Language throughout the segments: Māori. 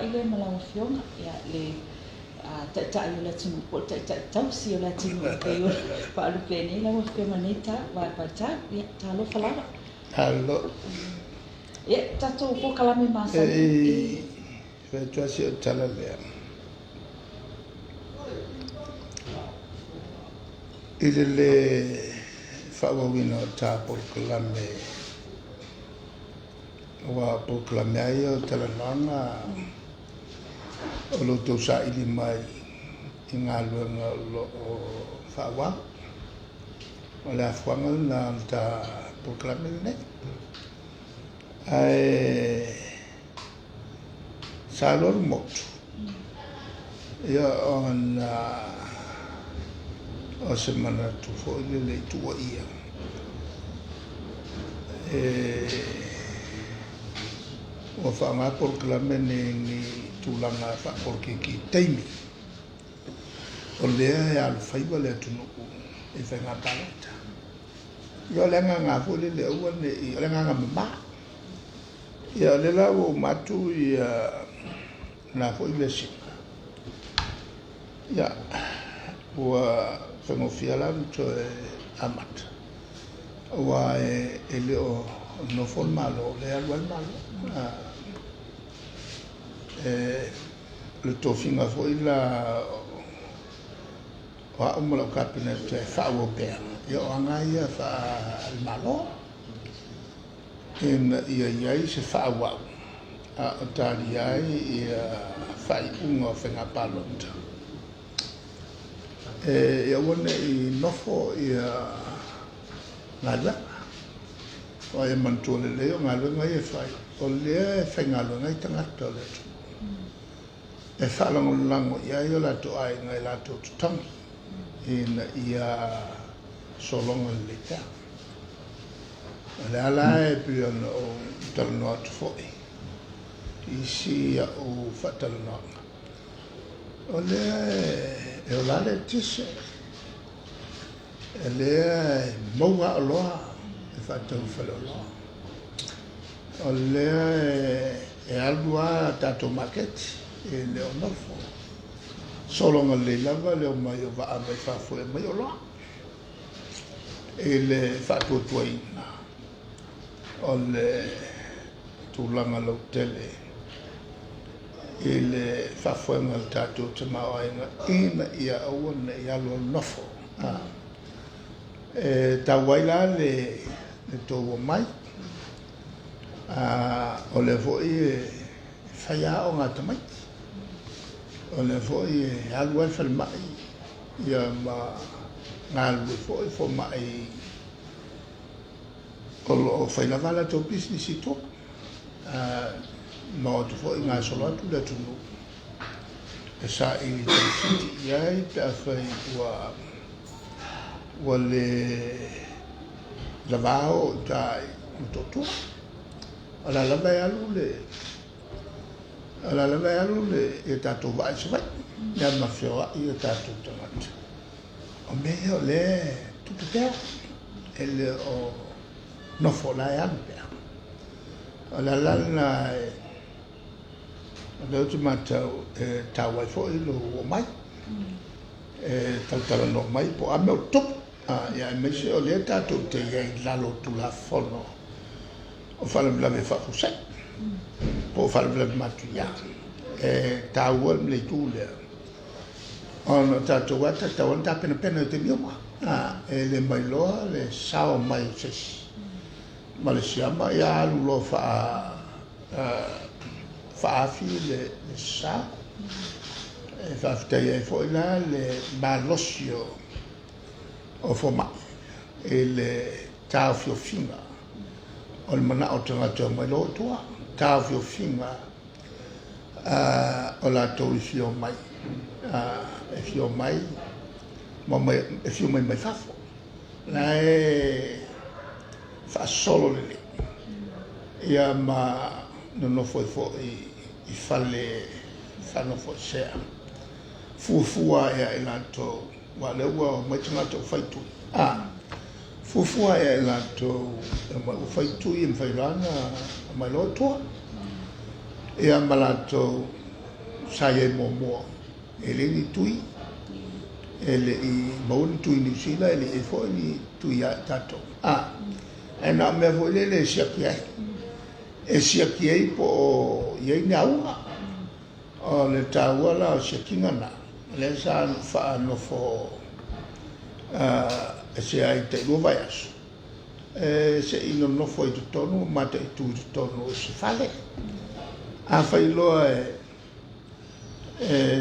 ile malawafionga ya le ta yo la tinu po ta si yo la tinu ke yo pa lu pleni la wafionga neta va pa ta ya ta lo falava allo ya ta to ko kalame masa fe to si tala le ile fa wino ta por kalame wa por kalame ayo tala nanga o lo to sa ili mai ingalo ngalo fa wa wala fa na ta por kalame ne ai salor moto ya on o semana tu fo le tu ia o fa ma por kalame ni tulanga fa por ki taimi o le al faiba le tu no e fa nga palata yo le nga fo le o ne yo le nga ma ya le la o matu ya na fo le si ya wa fa mo fiala to amat wa ele o no formalo le al malo le tofinga foi la wa mo la cabinet fa wo pe yo anga ia fa al malo in ia se fa wa a talia ia fa ungo fa na palonta ia wona I nofo ia nada wa ia mantole le ngalo ngai fa o le fa ngalo ngai tanga tole e whalango lango ia io la to ai ngai la to tang in ia solongo le ta la la e più o torno a foi isi o fatalno o le e la le tisse e le moa loa e fatal falolo o le e albua tato maquette e le onofo solo ngale lava le mai va a mai fa fu mai lo e le fa to toina o le tulanga lo tele e le fa fu ngal tato tama ainga ina ia awon ia lo nofo e tawaila le to mai o le foi faya o ngatamai o le foi algo fel mai ia ma ngal foi fo mai o fai la vala to business to ma to foi nga solo tu le tu e sa I city ia ta fai wa le lavao ta to ala la vai alule e tato vai se vai ya ma fio io tato tanto o me le tutto te ele o no fo la ya pe ala la le ultima ta vai fo lo mai tal no mai po a me top ya me se o le tato te ya la lo tu la fono o fa la me fa così po fare il matria ta uom le tule on tato wata ta on ta pena te mio e le mai lo le sao mai ses ma le siama ya lo fa fi le sa e fa te fo la le balosio o forma e le ta fiofinga o mana o tanga mai lo tua ta fiofinga o la to fio mai e fio mai ma e fio mai fafo la fa solo le ia ma non foi I falle fanno forse fufua e la to wale wa mai tanga to faitu fufua e la to faitu I mfailana mai lo to e ambalato saya mo ele ni tui ele I maun tui ni sila ele e fo ni tui a tato e na me fo le siaki ai e siaki ai po ye ni aua o le taua la siaki ngana le sa fa no fo se ai te lo vai aso se ino no fo I tonu ma te tu tonu se fale a fai loa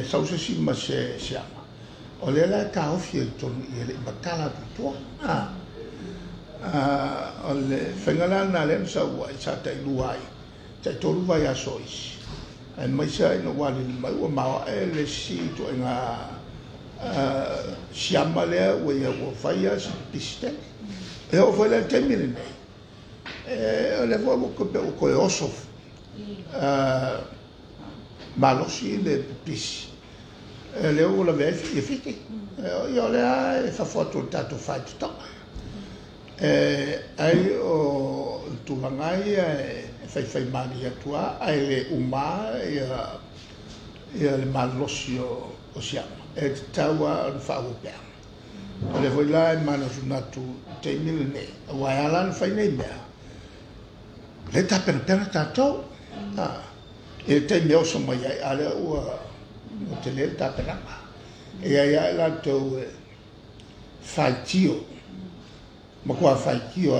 sausa si ma se ama o le la ka ofi tonu I le batala tu o le fengala na le sa wa sa te luai te tonu vai aso is e mai sa ino wali mai o ma le si to nga siama le o ia o fai as piste e o foi le termine o le vo ko oso malosi le pisi le o la vef e fiti io le fa foto tato fai tutto ai o tu langai fai mani tua ai le uma e le malosi o siama e taua o fa o pea o le voi la mana sunatu te milne wa ala fai nei mea le ta per tato e te meo so mai ale o te le ta per e ai la to fai tio ma qua fai tio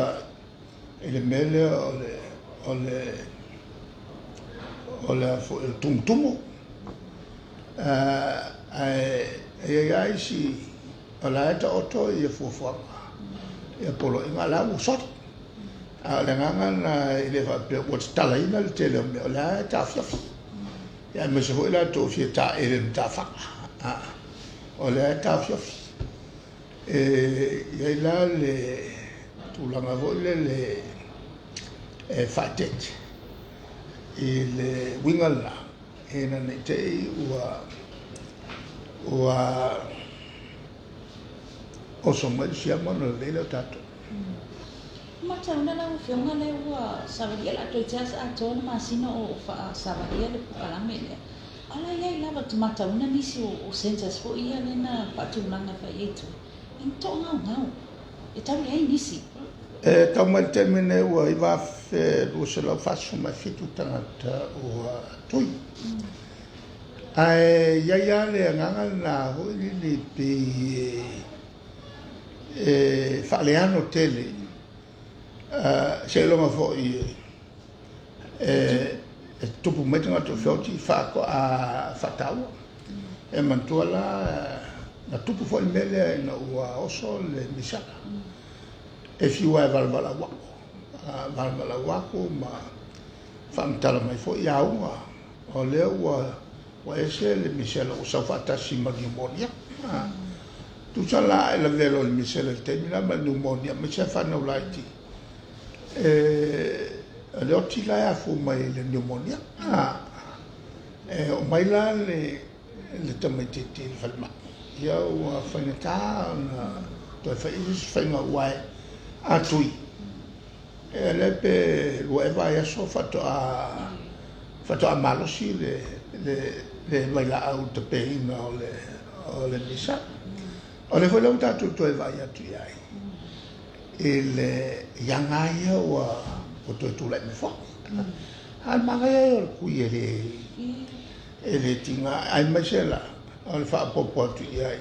e le mele o le tum ai si ala ta oto e fofo e polo inga la usot ala nganga na ile fa pe o tala ina le tele me ala ta fiafi ya me se la to fi ta ele ta fa ala ta fiafi e la le tu la ma le fatet il wingala e na ne te o so mai sia mano le tato Mata una la fiona le wa savaria la to jas a ton masino o fa savaria le palamele ala ia lava tu mata una nisi o senjas fo ia na patulanga fa yetu into ngau e tau ia nisi tau mai termine wa I va fe lo se la faccio ma fitu tangata o tui ai ia le nganga na ho ni pe faleano tele se lo ma fo tupu metinga to foti fa ko a fatau e mantuala na tupu fo mele na ua oso le misaka e fiwa valvala wako ma famtala mai fo ia uma o le ua ese le misela o sa fata si ma pneumonia tu sala la velo le misela termina ma pneumonia ma se fa no laiti le otila ya fu mai le pneumonia o mai la le tamatiti il falma ia ua whainata na toi whainga uai atui le pe lua ewa ia so fatoa malosi le mai la au te peina o le misa o le whalau tatu toi vai atui ai e le ianga ia ua o toi tula me fo al manga ia o kui e le tinga ai mai se la o le wha popo atui ai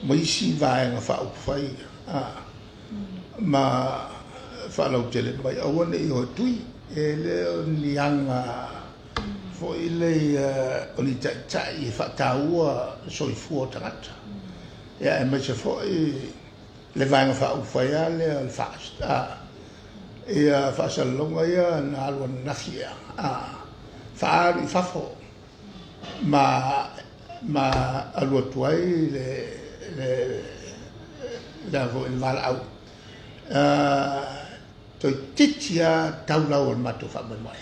ma isi vaenga wha upwhai ma whalau tele mai awane I o tui e le o nianga fo I le o ni tai e whataua soifua tangata e mai se fo le vaenga wha upwhai a le o le fast e a whasalonga ia na alua nafi whaaru I whafo ma alua tuai le vo il val au to titia taulau al matu fa mai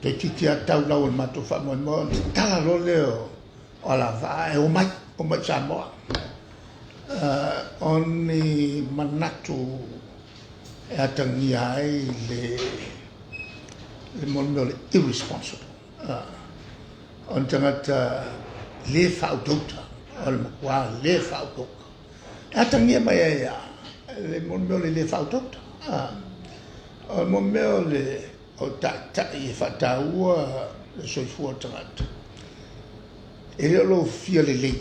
to titia taulau al matu fa mai tala lo leo ola va e o mai sa mo oni manatu e atangi ai le mon irresponsible on tangata le whautauta, o le makua le whautauka. Atangia mai ea, le mon meo le whautauta. O mon meo le, o ta i whataua le soifua tangata. E leo lo fia le le,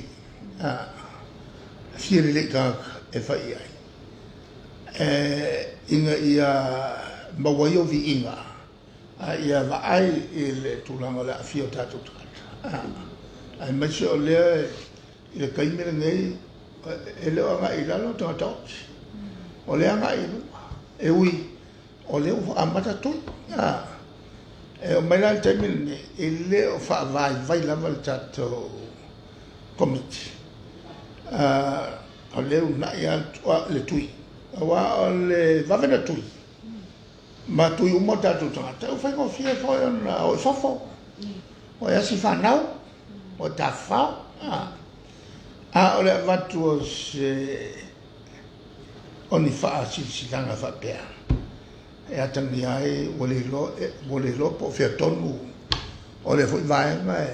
fia le le kaka e whai ai. Inga ia mawai o vi inga, ia vaai i le tūlanga le a fia o tātou tangata. Ai maise o lea i le kaimere ngei, e leo anga i lalo tangata ochi. O lea anga i lua, e ui, o leo amata tui. E o mai lai taimene, e leo wha vai lava le tātou komiti. O leo na ia le tui. Wa o le vavena tui. Ma tui umo tātou tangata. O whaingo fia fwoi ona o fofo. O yasi whanau. O ta whao. O le avatu o se oni wha silanga wha pēr. E atangi ai wale lo po fia tonu. O le fwoi vaenga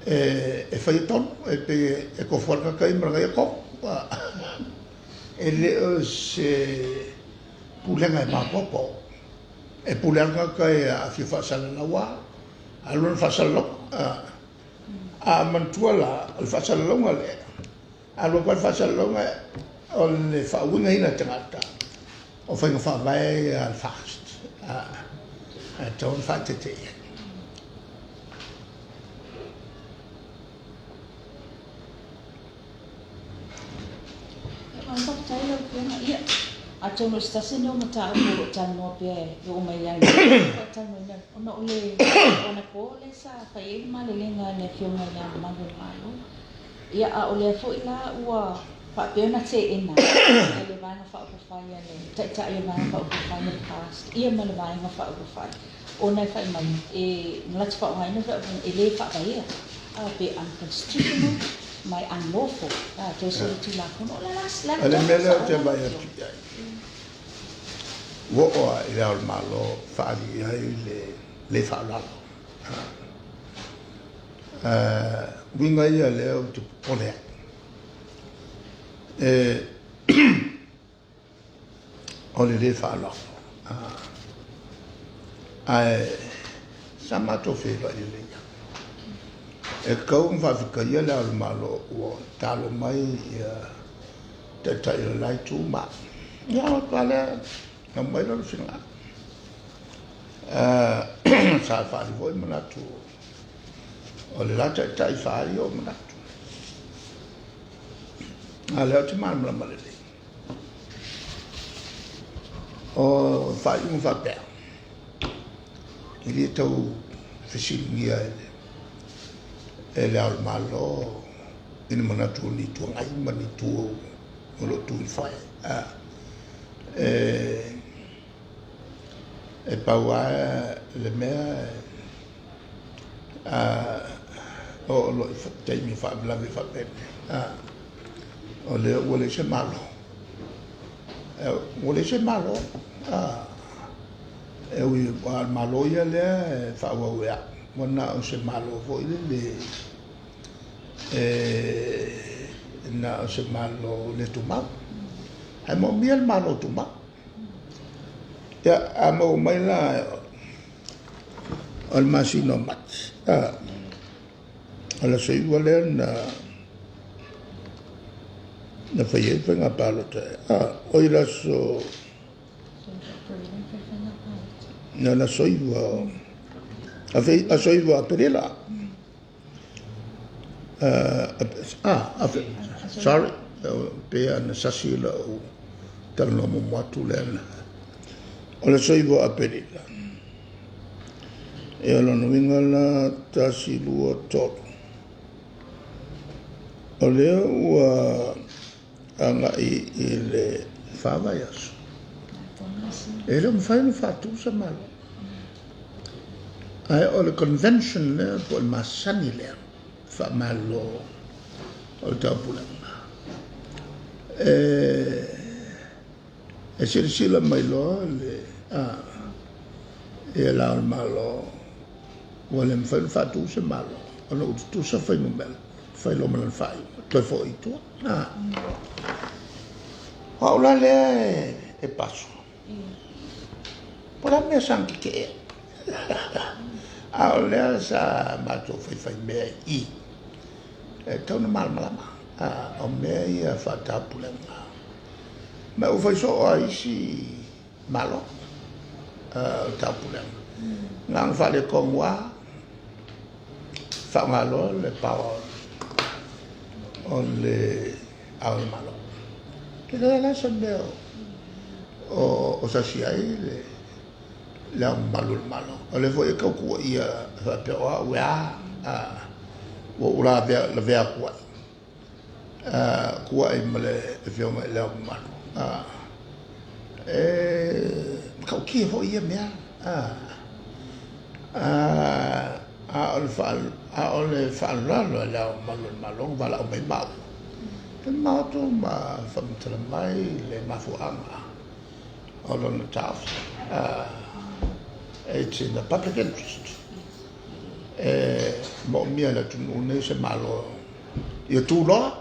e whai tonu. E ko wharka kai maranga e ko. E leo se pulenga e mapopo. E pulenga kai a fia whasala na wā. Alun whasala a mantua la al whasala longa le. Alun kwa whasala longa o le whauinga hina tangata. O whainga whawai al fast. A taun whatete ia. Ia, a tono stasi no mata o tano pe o mai ai. Tano ina ona ole ona ko le sa fai male lenga ne fiona ya mango malo. Ia a ole fo ila ua pa pe na te ina. Le vai na fa o fai le ta le vai fa o fai le past. Ia male vai na fa o fai. Ona fai mai e nlat fa mai no e le fa vai. A pe unconstitutional my unlawful. Te so tu la kono la las la. Ale mele te vai atu ai. Wo o i al malo fali ai le fala. Winga ia le o tu pole. Ole le fala. Ai samato fe va ile. E kau mwhawhika ia le al malo o talo mai ia te tai lai tū maa. Ia o tale, na mai raro singa. Sa whaari voi manatu. O le la tai whaari o manatu. A leo te maa mla le. O whaari un whapea. I lia tau whisingia ele. E le al malo ina manatu ni tu ai mani tu o lo tu fai e paua le mea o lo te mi fa bla vi fa bene o le se malo o le se malo e ui al malo ia le fa wa ya mona o se malo vo le na o se malo le tuma ai mo miel malo tuma ya amo mai la al masino mat ala se iguale na faye venga palo te oi la so na la soiva a soiva perela sorry pe ana sasila o talo mo matu lena o le soiva a perela e ala no vingala tasilu o tot o le ua anga i le fava yaso e le mfai no fatu sa malo ai o le convention le po il masani le fa malo o le tapulanga e sila mai lo le e la malo Wale mfai fa tu se malo. Ono tu se fai no mel. Fai lo mel fai. Toi fo I tu. Ola le e paso. Pora me sang ke. Ole sa mato fai me I. E tau na mal malama. O me ia fa tapulenga. Ma o fai so ai si malo. Tapulenga. Ngang fa le kongwa. Fa malo le pao. On le al malo. Che la sembra o sa si ai le la malo malo. O le voi ka ku ia fa pe o wa o ura ve la ve ku. Ku ai male e fe ma la malo. Ka ki ho ia me ol fal la malo malo va la me mau. Ten mau tu ma fam mai le mafuanga. All on the top. It's in the public interest. Mo mia la tu ne se malo. Io tu lo.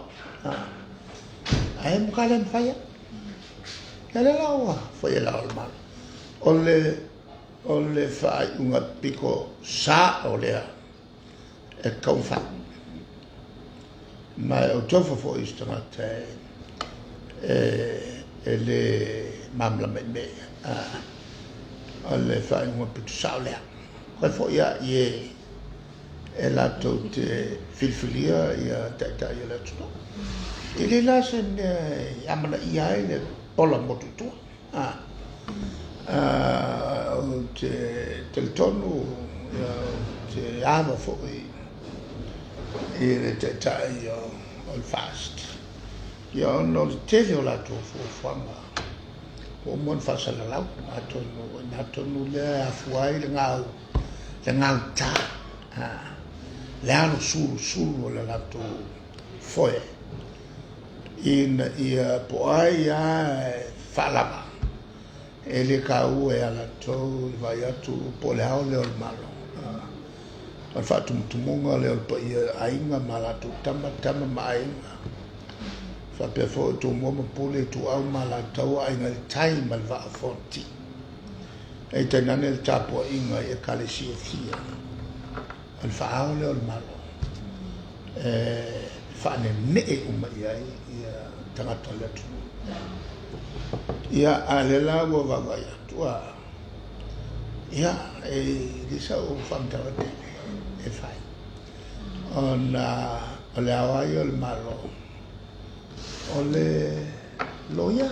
Ai mo kalen faya. Kale lawa, faya la mal. Ole fai una pico sa ole e confa. Ma o tofo fo istamate le mamla me alle fai un po' saulea poi poi ie e la tutte filfilia ia tata ia la tutto e le la sen amana ia le pola motu tu te tonu te ama foi e le tata ia all fast io non te la tu fama o mon fa sala la atonu le afuai le ngau ta le anu sulu le la tu foi in ia po ai fa la e le kau e ala to vai atu po le au le malo al fatu tumunga le pa ia ainga malatu tama mainga fa pe fo tu mo pole tu au malatu ainga tai mal va fonti e te nane il tapo inga e kale si fia al fa au le malo fa ne uma ia tangata le tu ia alela wo va ya tua ia di sa o famta e fai ole awaio il malo ole loia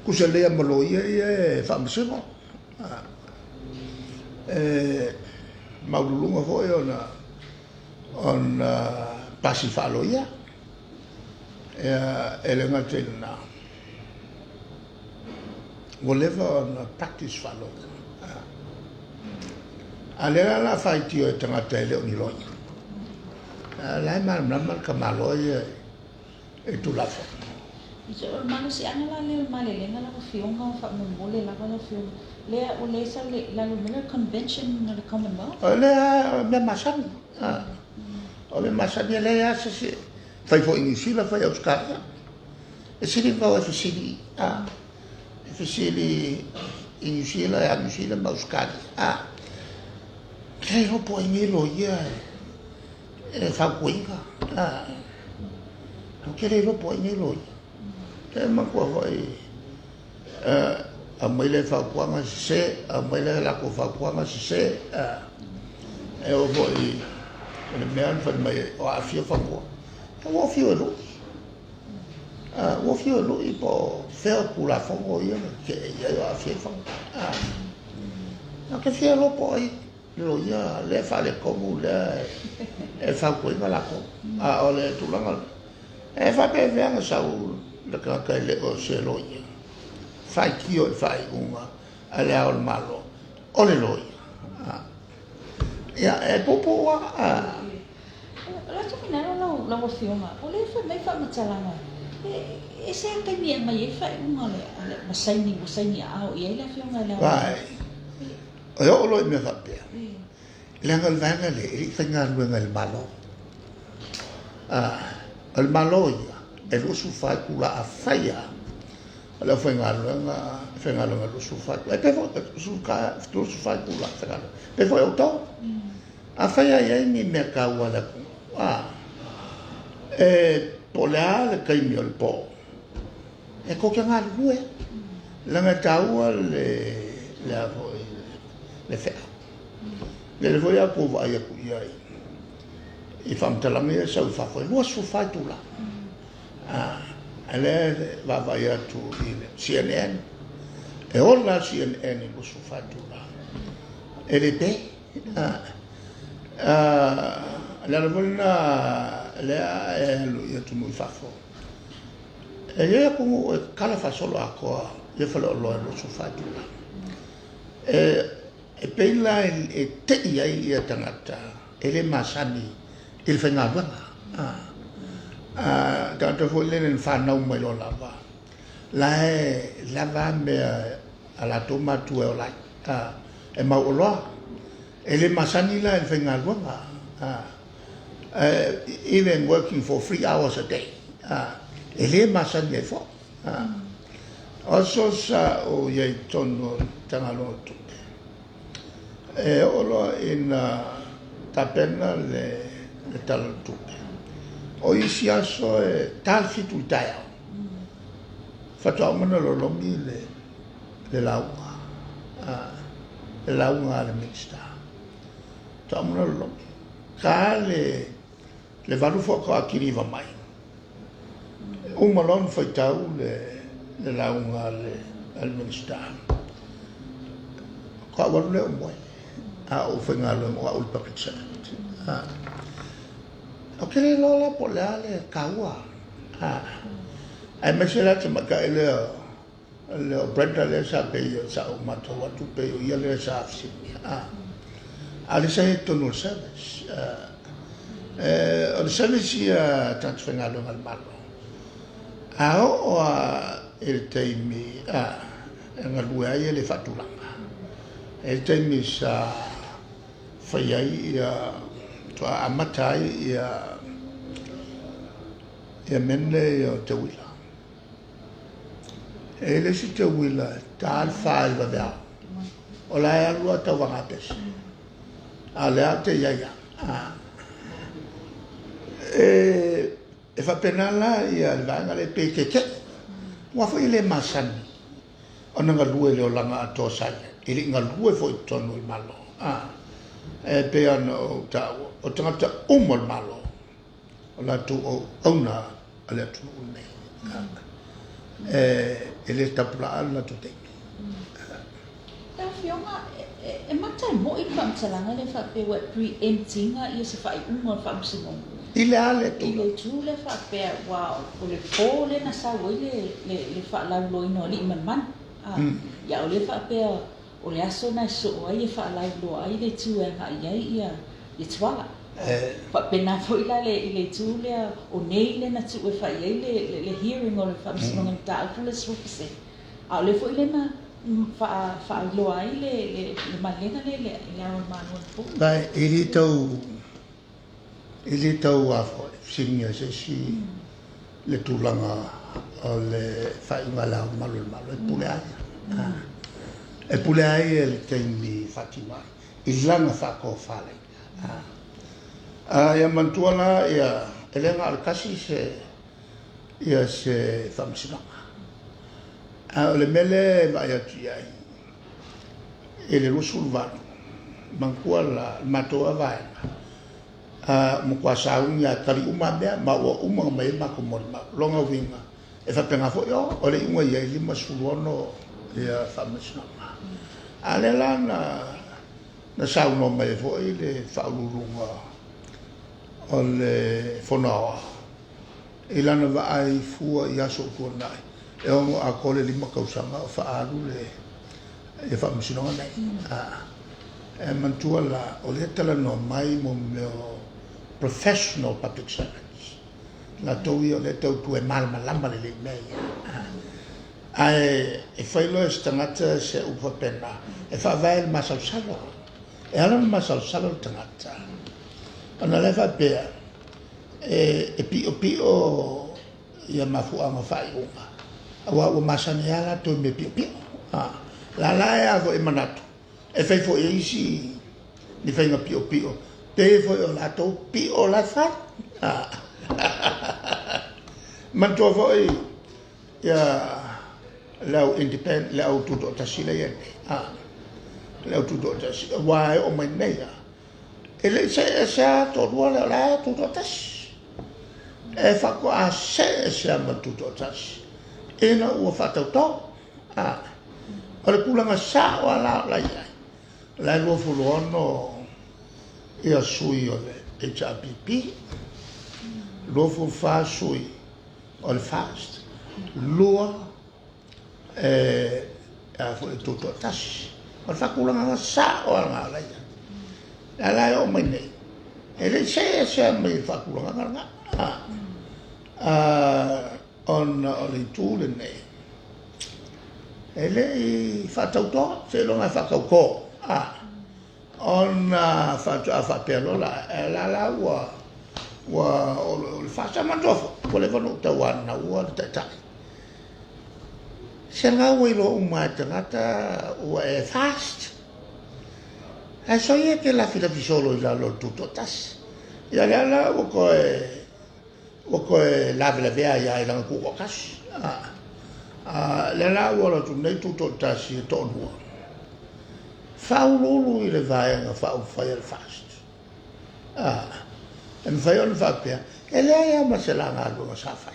kusa le maloia e famsimo maulunga foi ona pasi fa loia e le matena voleva una practice fa loia Alera la fai tio e tanga tele o ni loi. La mal kamaloia e tu la fa. Iso manu si ana la le malele la fionga fa mo mole la la fiong. Le o le sa la Lunar Convention of the Commonwealth. Le me masan. O le masan le ya se fai fo inisi la fai Australia. E si va a fasili inisi la ya inisi la Australia. Che lo puoi milo ia fa cuenca che lo puoi milo ma qua vai a mai le fa cuanga se a mai le la ko fa cuanga se e o voi ne me an fa mai o a fio fa cuanga o fio lo i po fer cu la fongo ia che ia a fio fa che fio lo poi lo ia le fa le komu le e fa kuinga la ko o le tulanga e fa pe venga sau le ka le o se lo ia fai kio e fai una ale al malo o le lo ia e popo la tu mina la fioma o le fa mai fa matalanga e se anche mai fa una le masai ni a o ia la fioma la vai o lo me fa pe le ngal vanga le i fenga lu ngal malo al malo ya e lo su fa kula a faia la fenga lu lu su fa e pe su ka lo su fa kula fenga pe foi o to a faia ya ni me ka wala polea le kai mi al po e ko ke ngal lu la nga tau le fe le foi a ko vai ku ia i fam talangi sa fa foi lo su fa tu la ale va vai tu CNN e ora CNN lo su fa tu la e le pe la volna le lo ia tu mo fa fo e ia ko kala fa solo a ko le fa lo su fa tu la e pe la e te ia tangata ele masani il fa ngaba tanto fo le nel fa no mai lo lava la me alla tomatu e la e ma lo ele masani la il fa ngaba even working for 3 hours a day ele masani e fo also sa o ye tono tangalo tu e olo in tapena le tal tu o isi aso tal fitu taia fatto mano lo lombi le launga le mixta tamno lo lombi kale le valu fo ko akiriva mai un malon foi tau le launga le mixta ko walu le mo o foi ngalo mo o public service o ke lo la polale kawa ai mesela te maka le brenda le sa pe sa o mato watu pe ia le sa afsi ali sai to no service o service ia transfer ngalo ngal malo o il teimi ngalu ai le fatulanga il teimi sa fai ia to amatai ia menne ia te wila ele si te wila tal fai va vea o la ia lua ta wangapes ale ate ia e fa penala ia le vanga le pekeke wa foi le masani ona ngalue le olanga ato sai ili ngalue foi tonu i malo e pe ano o tangata umol malo o la tu o ona ale tu ne ele tapula ala tu te ta fiona e mata mo I fam salanga le fa pe wa preempting ia se fa umol fam sino ile ale tu ile tu le fa pe wow o le pole na sa wo le fa la lo no li man ya o le fa pe o le aso na so ai fa la lo ai le tu e ha ia twala fa pena foi la le tu le o nei le na tu e fa ia le hearing o le fa sino ta fu le so se a le foi le na fa lo ai le malenga le o manu pu dai ili tau a fo singa se si le tulanga o le fa ingala malu e pule ai le teimi Fatima ilanga fa ko fale ia mantuala ia elenga al kasi se famsinanga le mele vai ati ai ele rusul va mankuala matoa vai mo kwasa unya tali uma bea ma o uma mai ma ko mo longa winga e fa penga fo yo o le inga ia lima suluono ia famsinanga ale lana na sauno mai fo ile fa lulunga o le fonoa ilana va ai fua ia so ko nai e o a kole lima kausanga fa alu le e fa msinonga nei e mantuala o le tala no mai mo meo professional public servants la towi o le tau tu e malma lamba le mei ai e whailo e tangata se upa pena e whawai le masausalo e ala le masausalo tangata ana lewa pea e pio ia mafuanga whai unga awa ua masane ala to me pio la e avo e manatu e whai fo e isi ni whainga pio te fo e o lato pio la whai mantua fo e ia lau independent lau tuto tasila ia lau tuto tasila wai o mai nei ele se to ruola la tuto tas e fa a se ma tuto tas e na o fa to ole pulanga sa o la ia la lo fulono ia sui o le HRPP lo fu fa sui o le fast lua a fu tutto tas o fa kulanga sa o la ia la o mai nei e le se mai fa kulanga on le tu le nei e le fa tauto se lo fa ko on fa pelo la wa o fa sa mandofo volevano tawana wa tata se nga wilo tangata o e fast e so ye che la fila di solo la lo tutto tas ya la o ko la vea ya la ku ko kas la o lo tutto tas e to no fa ululu ile vai nga fa il fast e fai on fa per e lei ha ma se la lo sa fai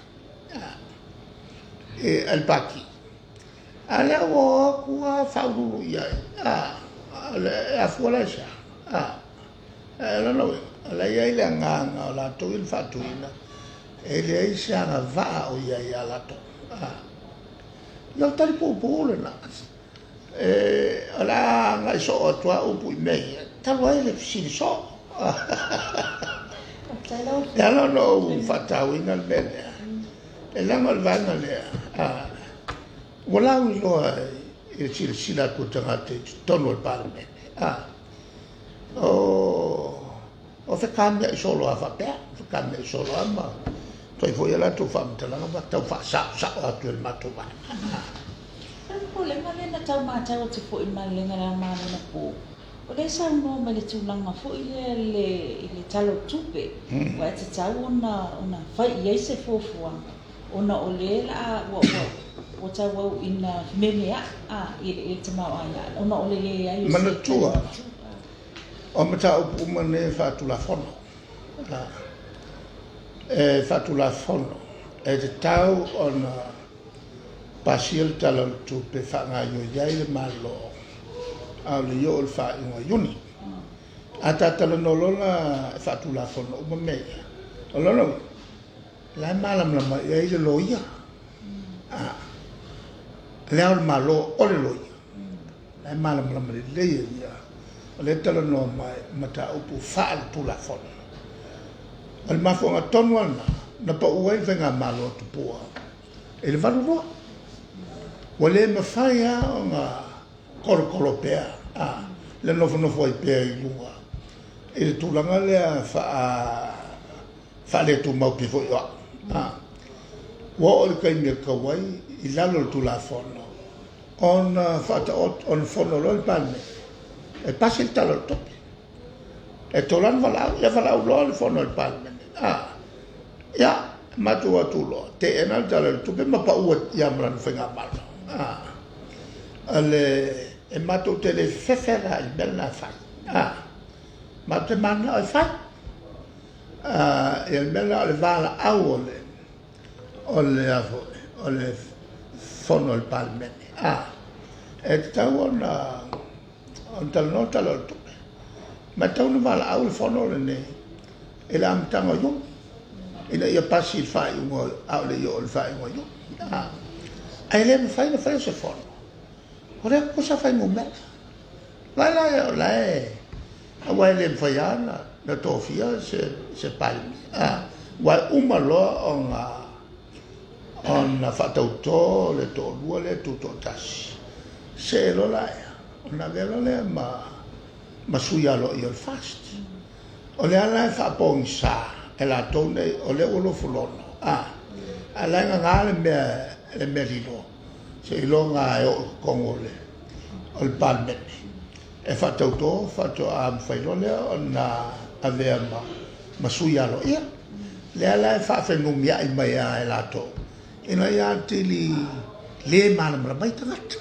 e al pacchi ala o kwa fa ululu ya a fuola sa la no la ia ile nga la to il fatuina e lei sa na va o ia la to lo tali popolo na ala nga so to o pu me ta lo ile si so ya no fatawina bene e la mal vana le wala lo il sila ko tangate tono il parme o fe cambia solo a fa pe cambia solo amma poi foi la tu fam te la ma tu fa sa a tu il mato ba il problema le na tau ma tau te fo in mal lenga la ma na po o le sa no me le tulanga fo ile talo tupe wa te tau ona fai ia se fofua ona o le la o tau ina memea il te mau ai ona o le ai mana tua o mata o mane fa tu la fono fa tu la fono e te tau ona pasil talo tu pe fa nga yo yai le malo a le yo fa in yuni ata talo no lona fa tu la fono o me o lona la malam la yai le loia le malo o le loia la malam la le ia le talo no mai mata upu fa tu la fono al mafonga tonwana na pa uai venga malo tu pua ele valu wale mafaya nga kolo pea le no foi pea i lunga ele tulanga le fa le tu mau pe foi wa o kai me kawai i lalo tu la fono on fata on fono lo il palme e passa il talo topi e tolan vala lo il fono il palme ya matua tulo te enal talo tu pe ma pa u yamran fenga mal ale e mato te le fefera il bella fai ma te manna e fai e il bella le vala aule ole fono il palme e tawona on tal nota lo tu ma tawona vala aule fono le ne e la amtanga yo ina ia passi il fai un aule yo il fai un yo ai le fai le fai se fono ora cosa fai mo me la a wai le fai ana la tofia se palmi wa uma lo ona whatauto le tō lua le tūtō tasi. Se lo la ea, ona velo le ma sui alo i o fast. O le ala e whapong sa, e la tōne o le ulo fulono. A la ngā le mea lino, se ilo ngā e o kongo le, o le palmene. E whatauto, whato a mwhailo le o na avea ma sui alo ia. Le ala e whawhenumia i mai a e la tō. Ina ia tili le mana mara mai tangata.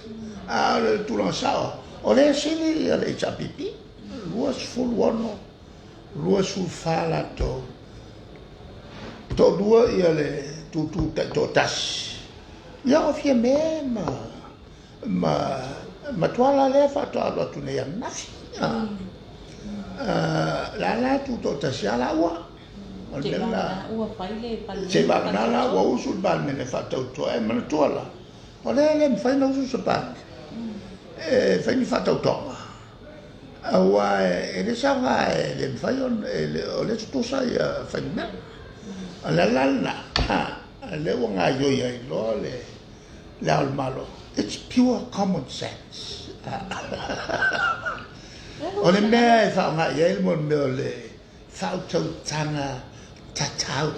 A le tūranga sao. O le sini ia le chapipi. Luas fulu ono. Luas fulu whala tō. Tō lua ia le tūtū tō tasi. Ia o fia me ma tuala le whato alo atu nei anafi. La tūtō tasi ala ua. Se vanala wa usul ban me fatau to e mana tola o le fai no usul ban fai ni fatau to awa e le sanga le fai on o le to sai fai na la le wanga yo ya lo le la malo it's pure common sense o le me fa nga ye mo le fatau tanga tatau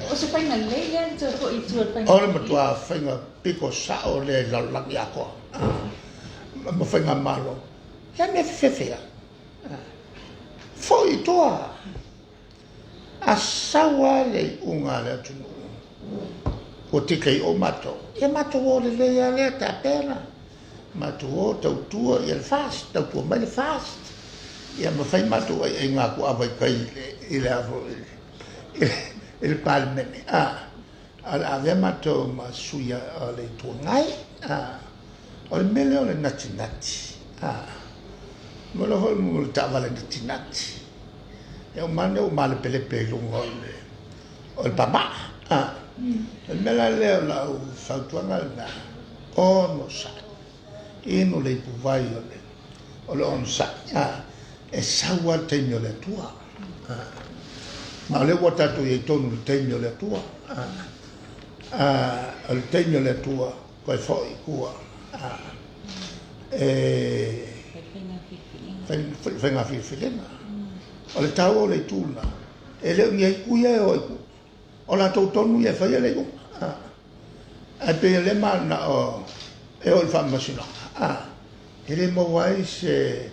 o se pai na leia te ko I tu pai o le matua whainga piko sa o le laulangi ako ma whainga malo ya me whewhea fo I toa a sawa le unga le atunu ko tikei o mato e mato o le leia le ta pena mato o tautua I le fast tautua mai le fast ia ma fai matu ai ngā ku awai kai I le avo il palmene ala ave matu ma suia le tuangai o le mele o le nati mo lo hol mo ta vale nati e o mane o male pele pele o le papa el mele le la o sautuanga na o no sa ino le puvai o le on sa e saua teimio le tua. Ma le wata tu e tonu le teimio le tua. Le teimio le tua koe foi kua. Whenga whiwhilenga. O le tau o le tūna. E leo ni e kuia e oiku. O la tau tonu e whaia le kunga. E pe le mana o e o le whamasina. E le mawai se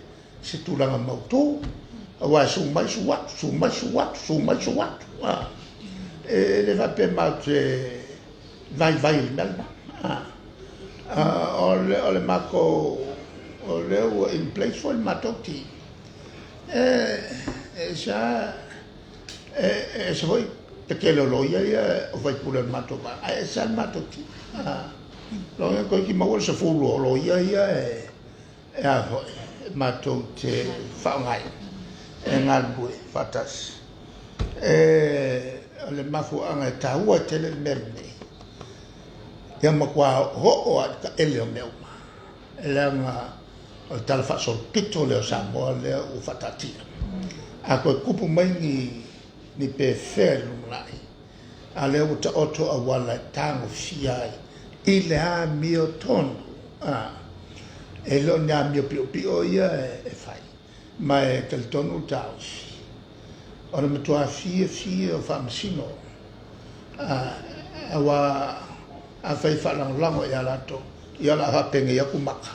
tūranga mautou, awa sumai suwatu. E le vape mau te vai le melma. O le mako, o leo in place for il matoti. E sa voi, perché lo loia ia, o vai pure il matoma. E sa il matoti. Loia koi ki maua se fulu o loia ia e a voi. Matou te whaongai e ngalbui whatas le mafu anga e tahua tele merne ia makua ho'o a ka ele o meuma e leanga o tala whasol pito leo Samoa leo u whatatia a koe kupu mai ni pe whea lungai a leo ta oto a wala e tango fiai I le a mio tonu e lo na mio pio ia e fai ma e tel tonu taus ora me tua fie o famsino wa a fai falang lango ia lato ia la ha penge ia kumaka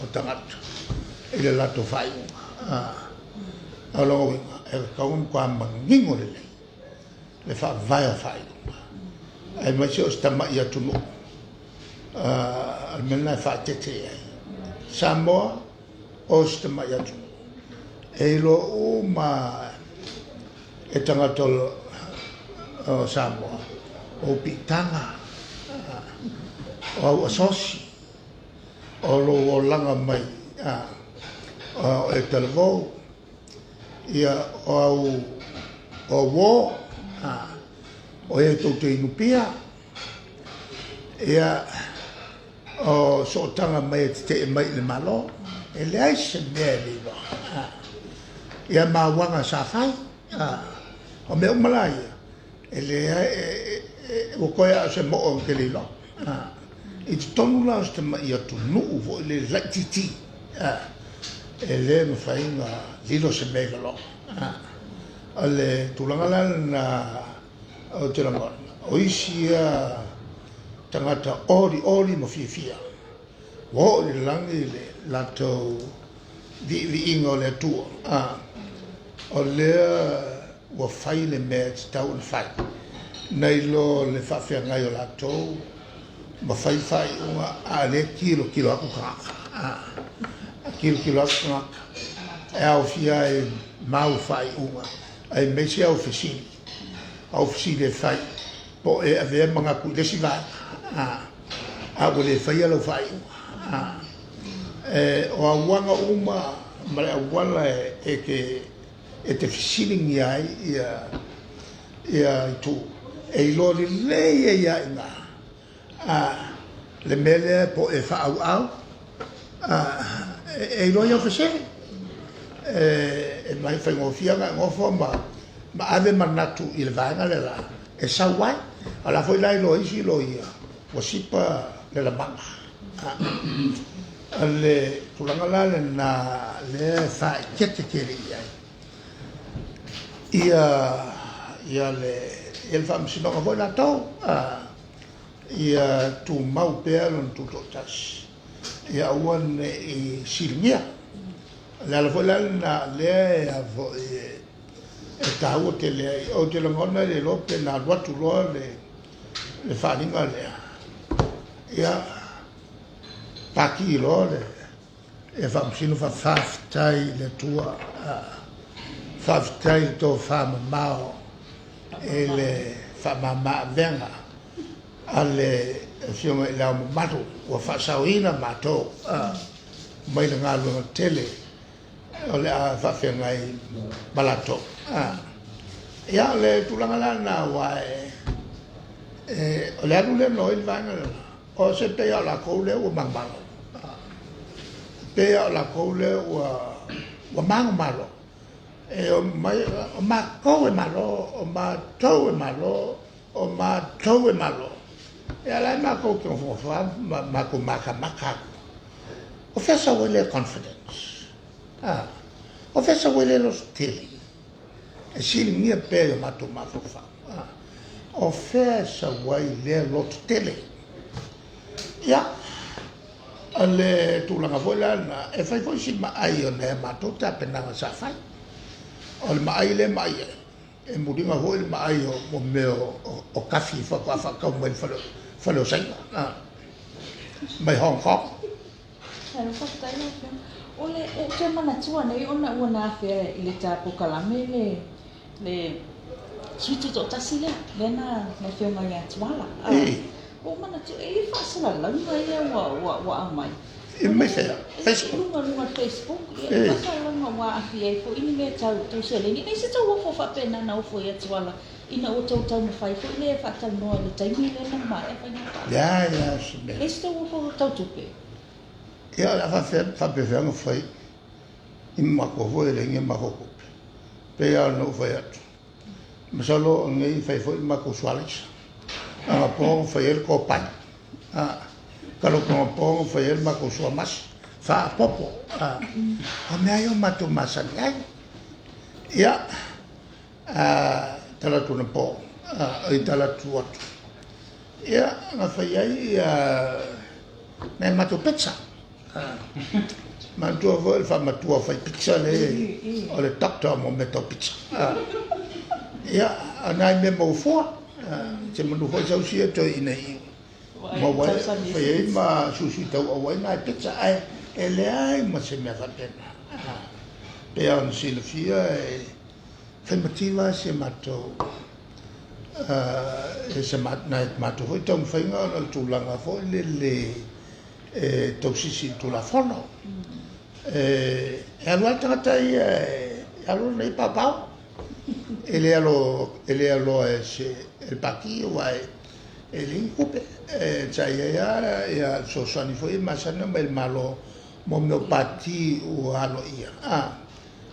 o tangata ile lato fai alo e kaun kwa mangingo le fa vai a fai e ma se o stama ia tunu almena fa tete Samoa o stama ia tunu e lo o ma e tangata o Samoa o pitanga o asosi o lo o langa mai o e televou ia o wo o e tau te inupia ia o sootanga mai te mai le malo e le aise mea liwa ia mawanga sa fai o mea umalai o koia se mo o ke le lo i tonu la ste ma ia tu nu vo le laititi ele me fai nga lilo se mega lo ale tulanga la na o te langa o isia tangata ori mo fia wo le langi le lato vi ingo le tu o le wa fai le me tau le fai nei lo le fa fia ngai o lato ma fai unga a le kilo aku ka kilo aku ka e au fia e mau fai unga ai me se au fisi le fai po e ave manga ku le siga a le fai lo fai o awanga uma ma awala e ke e te fisiling ia tu e lo le ia inga le mele po e fa au e lo ia fisiling e mai fai ngofia nga ngofo ma ave manatu il vanga le la e sa wai ala foi lai lo isi lo ia o sipa le la manga ale tulanga la na le fa kete kere ia le el fam sino nga voi la tau ia tu mau pea lon tu totas ia uan i siringia le ala foi la na le a vo e tau te le o te langona le lope na watu loa le whaninga lea ia paki loa le e whamsino whawhaftai le tua whawhaftai tō whamamao e le whamama venga a le whionga i lau mamatu ua whasauina mato mai na ngā lunga tele o le a whawhenga i balato ia le tulanga lana wae o le anu le no il vanga o se pea la koule ua mangmalo pea la koule ua mangmalo o ma koe malo o ma toue malo o ma toue malo e ala ma ko ke fofa ma ko maka o fesa wele confidence o fesa wele lo stili e sili mia pele ma to ma fofa o fesa wele lo stili ya ale tu la vola na e fai foi si ma ai o ne ma to ta pena sa fai o ma ai le mai e muringa ho il ma ai o meo o kafi fa ka mo fa lo sai mai Hong Kong Hello, ole e te mana tua nei ona ua na fe i le tapu kalame le suitu to tasile lena na whionga ia tuala o mana tu e whasala langa ia wa amai e mai fea Facebook lunga Facebook e whasala langa wa afi e fo ini me tau tu se lengi nei se tau wafo whapena na ufo ia tuala ina o tau na whai fo le whatau noa le taimi lena mai e whainga ya sibe e se tau wafo tau tupe ia la fa pe nga fai i mako voi le nge mako pe ia no fai atu masalo ngai fai foi mako swalix a po fai el ko pan kalo ko po fai el mako swamas fa popo a me ayo mato masangai ia tala tu na po ai tala tu atu ia nga fai ai na mato pizza ma tua vol fa ma tua fai pizza le o le doctor mo metto pizza ia anai me mo fo se mo fo sa usia to inai mo wa fai ma sushi tau o wai na pizza ai e le ai ma se me fa pena pe on si le fia e fe motiva se mato e se mat na mato foi tong fai nga tu langa fo le tau sisi tu la fono e alua tangata i alo nei papau ele alo se el paki wa ele incupe sai ya so sani foi masana mel malo momopati o alo ia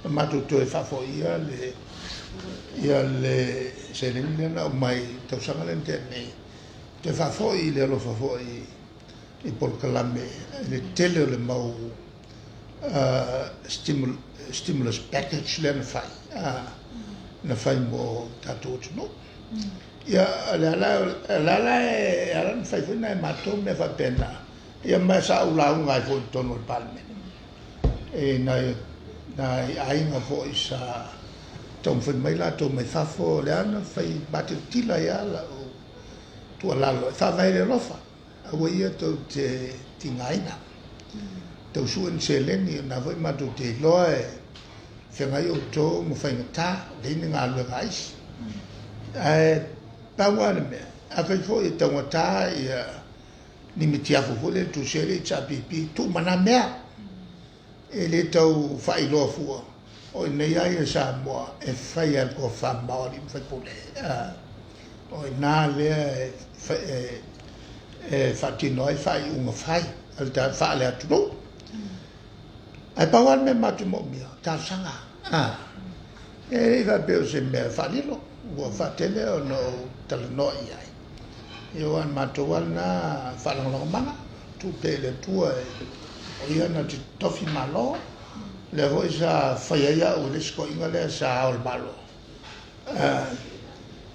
ma tu to fa foi ia ia le se le na mai tau sanga le te nei te fa foi le lo fa foi I por kalame le tele le mau stimulus package le na fai na fai mo tatou no ia la ala fai foi na mato me fa pena ia ma sa ula ngai fo tono palme e na ai nga fo isa tom foi mai la to mai fa fo le ana fai batitila ia la tu ala lo fa vai le rofa a ia to te tingaina to suan seleni na foi ma to te loe fenga yo to mo fai ta le ni nga lo gais tawana me a fai fo I tawata ia ni mitia fo le tu sele cha pipi tu mana mea e le tau fai lo fu o nei ai sa mo e fai al ko fa ma ni fai pole o na le fatti noi fai un fai al da fa le tu ai pawan me matu mo mia ta sanga e va be se me fa ni lo o fa tele o no tal no ai io an matu na fa lo manga tu te le tu o ia na ti tofi malo le voi sa fai ia o le sco ingale sa al malo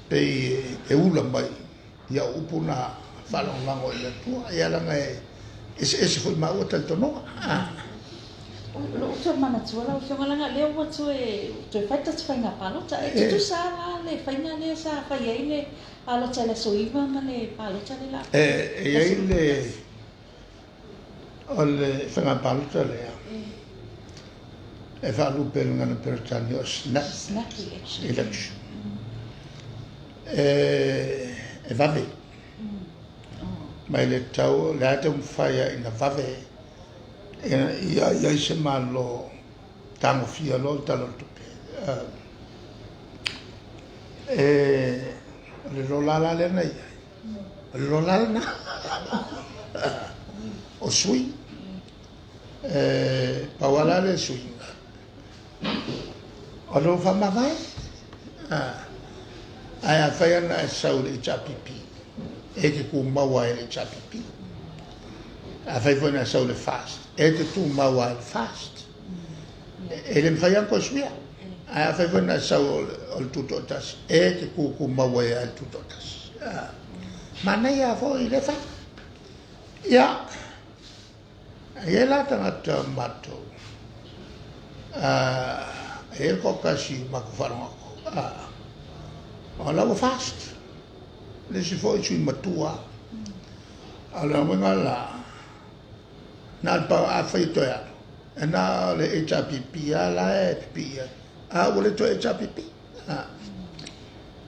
pe e ula mai ia upuna falong lango ile tua ia langa ese foi ma o tal tono lo so mana tsula o so langa le o tso e to faita tsfanga palo ta e tu sa le faina le sa fa ia ile alo tsala so iva ma le palo tsale la e ile ole fanga palo tsale e fa lu per ngana per tanio snack election e vabe mai le tau le ate un faia ina vave ia se malo tango fia lo talo tupe le rolala le na ia le rolala na o sui pawala le sui o lo fa ma vai ai a faia na saule chapipi e che ku maua e chapipi a fai foi na saule fast e che tu maua fast e le fai anco suia a fai foi na saule al tutotas e che ku maua e al tutotas ma nei a foi le fa ia e la tangata mato e ko kasi makufaronga o la fast le si foi sui matua ala manga la na pa a feito ya na le HPP ala e pi a wole to HPP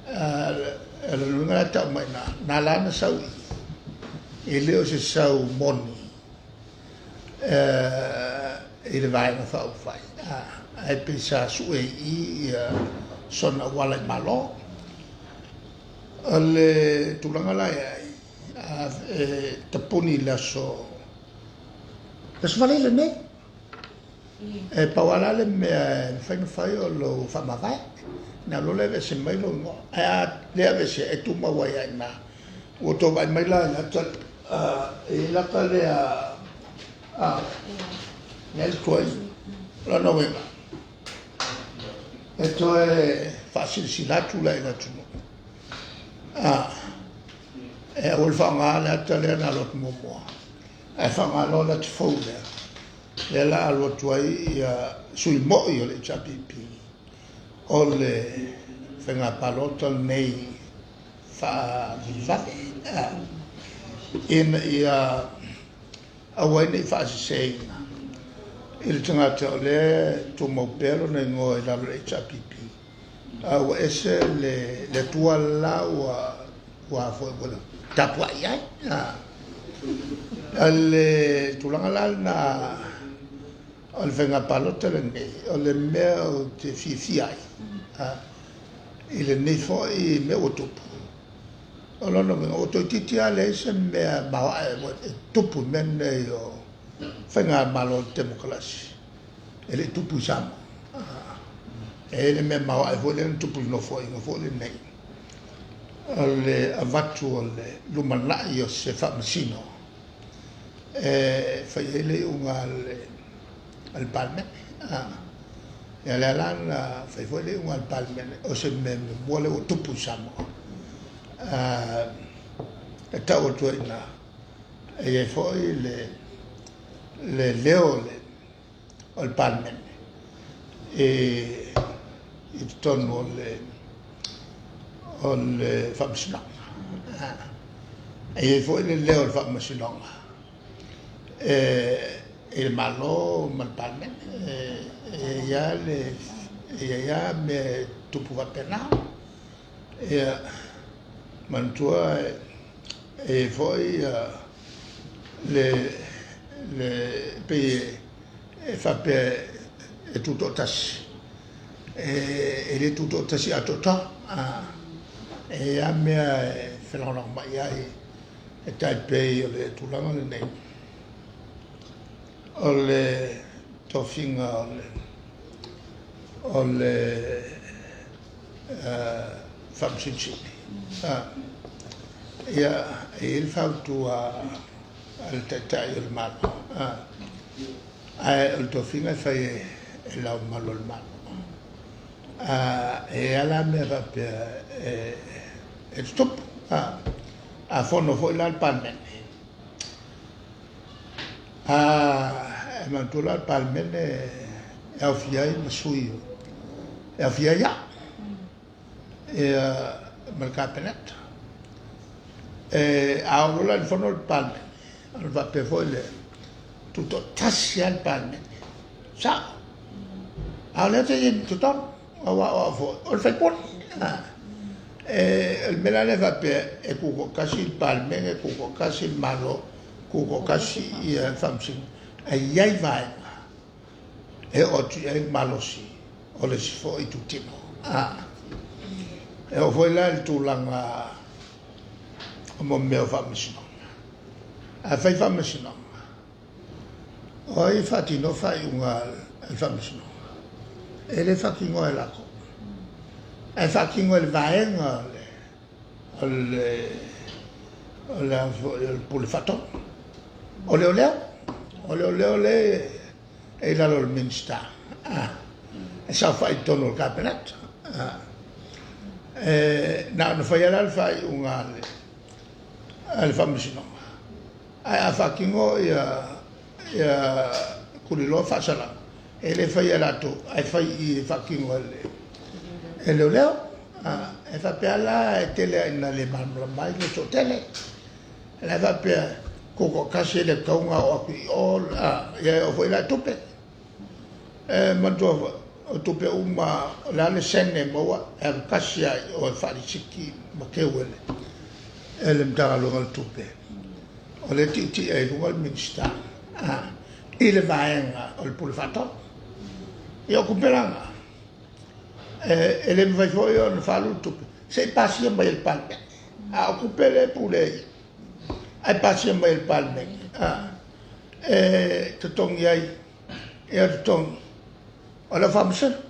ala lunga ta mai na la na sau e leo se sau moni e le vai na fa fai ai pensa su e sona wala malo ale tulanga la taponi la so vale le me e pawala le me fai o lo fa ma vai na lo le se mai lo no le ave se e tu ma wa ya na o to vai mai la e la ka le nel coi la novena e to è facile si la tu la tu e o fanga la tele na lot mo e fanga lo la tfole le la lo tuai sui mo io le chapipi o le fanga palota nei fa in awai nei fa sei il tangata le tu mo pero nei ngo la le chapipi au ese le tua la wa fo bola tapua ia ale tulanga la na al venga palota le nei ole me te fi ai il ne fo e me otopu olo no me ototiti ale se me ba topu men yo venga malo democracy ele tupu sama le me mau ai foi le tupu no foi le nei le avatu le lumana io se fa masino fai le unga al palme e la lana fai foi le unga al palme o se me vuole o tupu samo e tau tu ina e foi le leo le al palme e il tono le famsina e foi le leo il famsina il malo mal palme ya me tu puva pena e mantua e foi le pe fa pe e tutto tas e le tutto tas a tutto e a me felono mai e tai pe le tulanga le nei ole tofinga ole famsinci ia il fatto al tattaio il mano il tofinga fai la malo il mano e alla me va per stop a fondo foi là il palme ma tu là il palme e a fiai ma sui e a fiai e mal capenet e a là il fondo il palme al va per foi le tutto tassi al palme sa a le te tutto o fai pon il melane va per e cuco casi il palme e cuco casi il malo cuco casi il famsin e iai vai e oggi è il malo sì o le si foi tutti no e o foi là il tulanga mo meo famsin a fai famsin o infatti non fai il famsin e le facchino e l'acqua e facchino il vaenga il pulifatto ole e la lor minsta e sa fai tono il capenet non fai la fai al famsino a facchino ia culilo fa sala e le fai la tu e fai fucking e le leo e fa per la e tele in le mano mai le tele e va per coco casi le caunga o qui o e o foi la tupe ma do o tupe uma la le senne mo e casi o fa di cicchi ma che vuole e le mtara lo al tupe o le titi e lo al minsta il vaenga o il pulfatto io compreranga e le vai fuori non fa tutto sei passi mai il palme a occupare pure ai passi mai il palme e tutto iai e tutto alla famsa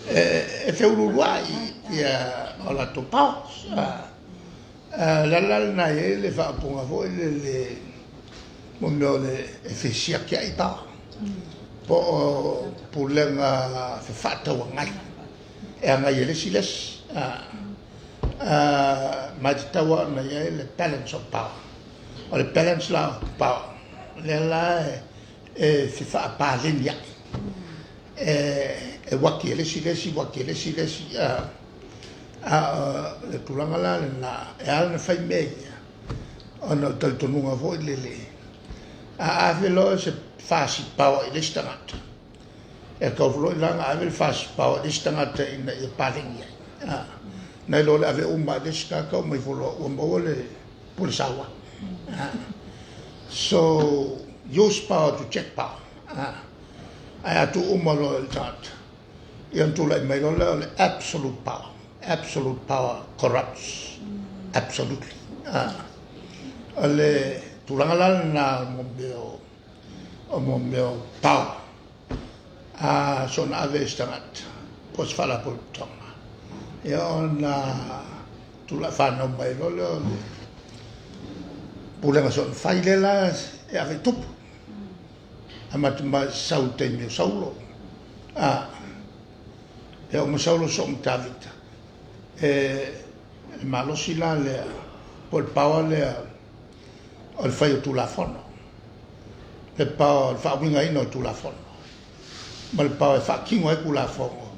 e fe uruguai e alla topa la na le fa ponga voi le monole e fe sia che ai pa po pulenga fe fatta wangai e ngai le siles ma tawa na le balance of power o le balance la power le la e fe fa pa linia e waki le siles le tulanga la e al fai media ona tal tonunga voi le a velo se fasi pau i stangata e ka vlo langa a vel fasi pau i stangata in e palinga na lo ave umma de ska ka mai vlo o mole polisawa so use power to check power I had to umma lo el tat yan tu lai mai lo absolute power corrupts absolutely ale tulanga na mo meo power son ave stangat pos fala por tonga e ona tu la fa no mai lo pulenga son failela e ave tup amat ma saute mi saulo e o masaulo so mtavita e malo sila le por pawa le al fai tu la fono le pa fa winga ino tu la fono mal pa fa kingo e ku la fono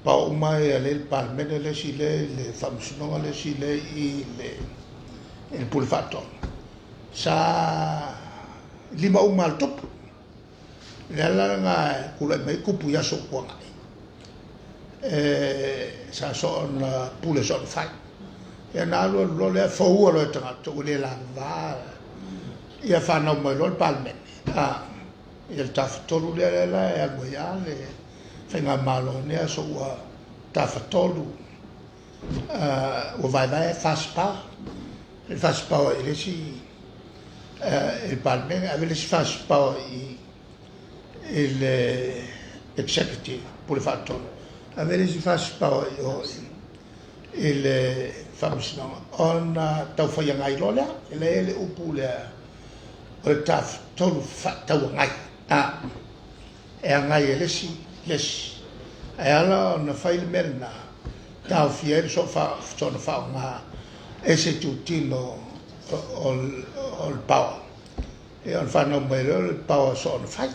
pa o mai le pa mene le sile le famsino le sile i le il pul fatto sa lima umal top le la nga ku le mai ku pu ya so ko ngai sa son pule son fai e na lo le fo lo tra to le la va ia fa no mo lo palme il taftolu le la e agoiale fenga malo ne so wa taftolu o vai faspa il faspa ele si il palme aveva si faspa il executive pour le fatto aveva si faspa il famosno on tau fa ngai lola le upule o taf tolu tau ngai e ngai lesi e ala na file merna tau fier so fa nga ese tutino ol power e on fa no mero il power so on fai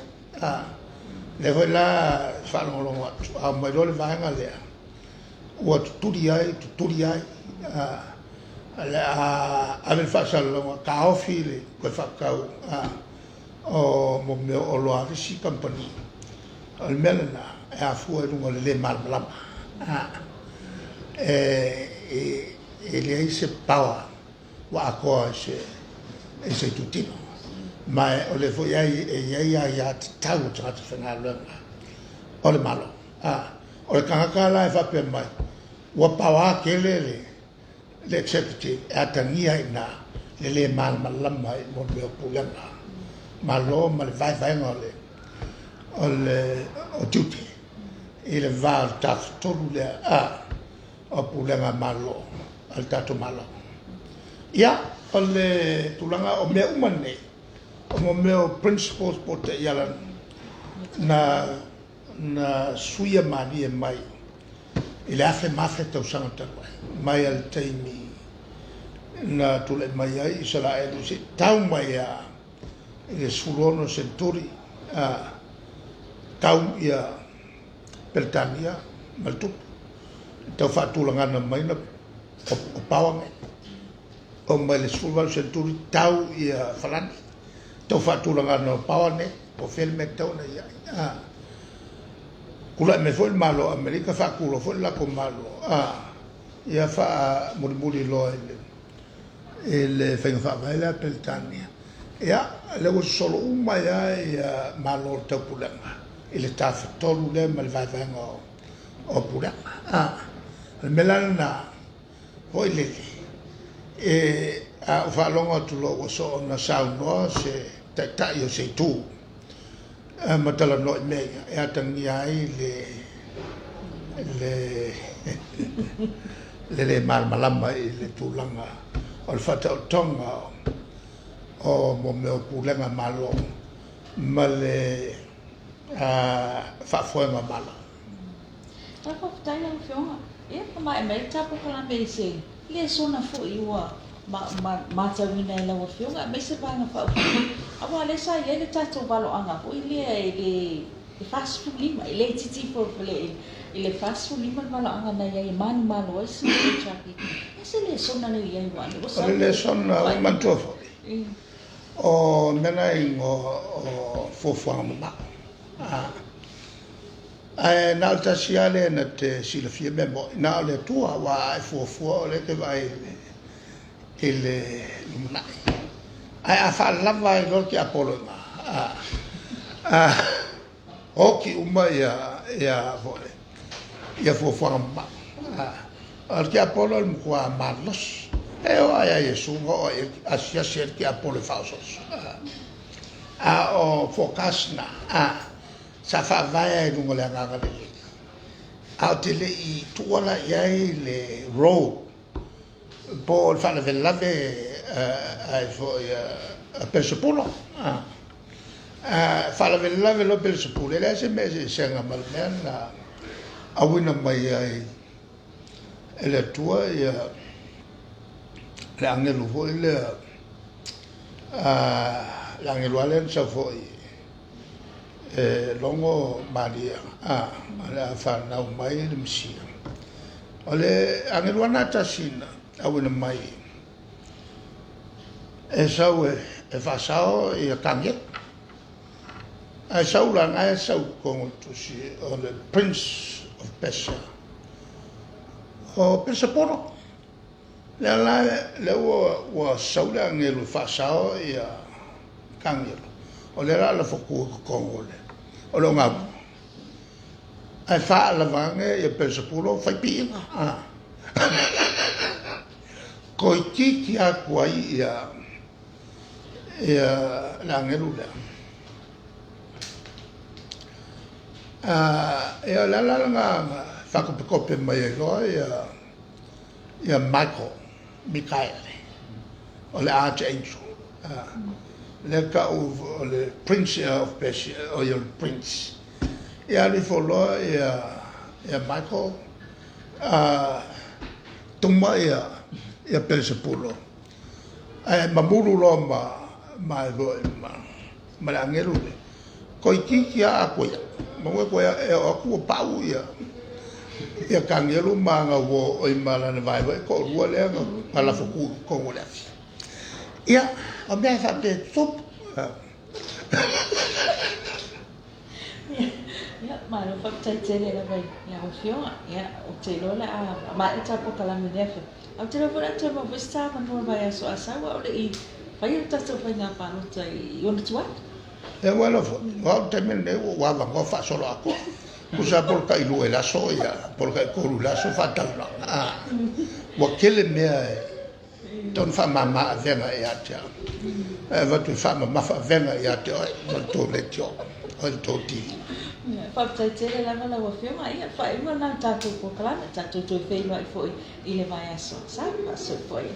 le vola fa no lo a mero le va ngale o tutoriai ave fa lo ka ofile ko fa ka o mo me o lo avisi company al melana e a fu le mal blam e le se power wa ko se tutino ma o le foi ya tau tra fa lo o le malo o le kangakala e fa pe mai wa pawa ke le executive atania ina le mal malama mo be pulanga malo mal vai ngole o tutti il va taf tolu le o pulanga malo al tato malo ya o le tulanga o me umane o me principles pote yala na suia mani e mai il a fait mafet au santa mai al taimi na tule mai ai Israel si tau mai a il surono centuri tau ia Britania maltu tau fatulanga na mai na o pawang o mai le surono centuri tau ia falani tau fatulanga na pawang o filme tau na ia kula me foi malo Amerika fa kulo foi la con malo ia fa murmuri lo il fa la Britania ia le solo uma ia malo te pulanga il taf tolu le mal va vengo o pulanga il melana foi le o fa longo tu lo so na sauno se ta io sei tu matala no me e atangi ai le mal malama le tulanga o fata tonga o mo me pulanga malo male fa foi ma malo ta ko tai la fiona e ko mai me ta ko kala me se le sona fo iwa ma ta wina la wa fiona me se banga fa awa le sa ye le tato balo anga po ile fast food lima ile titi for ile fast food lima balo anga na ye man malo isi chaki ese le sona le ye wa le sona man tofo o mena o fo ma na alta siale na te sila fie memo na le tua wa fo le ke vai ele luminai ai a fa lava i lor ki apolo oki uma ia vole ia fo ma al ki apolo il mkua marlos e o ai Yesu o asia ser ki apolo falsos o focus na sa fa vai ai lungo le nganga le au te le I tuala iai le road po fa le lave ai fo a persepolo fa le lave lo persepolo le se me se nga mal men a wina mai ai ele tua ia le angelu fo le l'angelo alen sa fo longo maria ala fa na mai le msia ole angelo ana tasina awena mai sawe fa sao e kanget sau la ngai sau ko to si ole prince of Persia o perseporo le wa sau la angelo fa sao e kangelo ole la foku ko ole o nga ai fa la vange e perseporo fai pi ko ki a kwai ya la ngerula la nga fa ko pe mai lo ya Michael o le archangel le ka o le prince of Persia o your prince ya le folo ya Michael tuma ya persepolo mamuru lo ma la ngelu ko ki a ko ya mo ko ya aku pau ya kangelu manga wo o imala ne vai ko ru le ala foku ko le ya o me fa de top ya ma lo fa tete le vai la fio ya o te lo la ma e ta po kala me defe au te lo fa te mo vista ma no vai so asa wa o le I fai ta so fa na pa no tai o tua bueno wa te me ne wa va go fa solo ako kusa por kai lu la soya por kai ko la so fatal wa kele me ton fa mama venga ya tia va tu fa mama fa venga ya tia to le tio o to ti fa tete la la wa fio ma ia fa mo na ta to ko kala ta to fe no I foi I le vai so sa so foi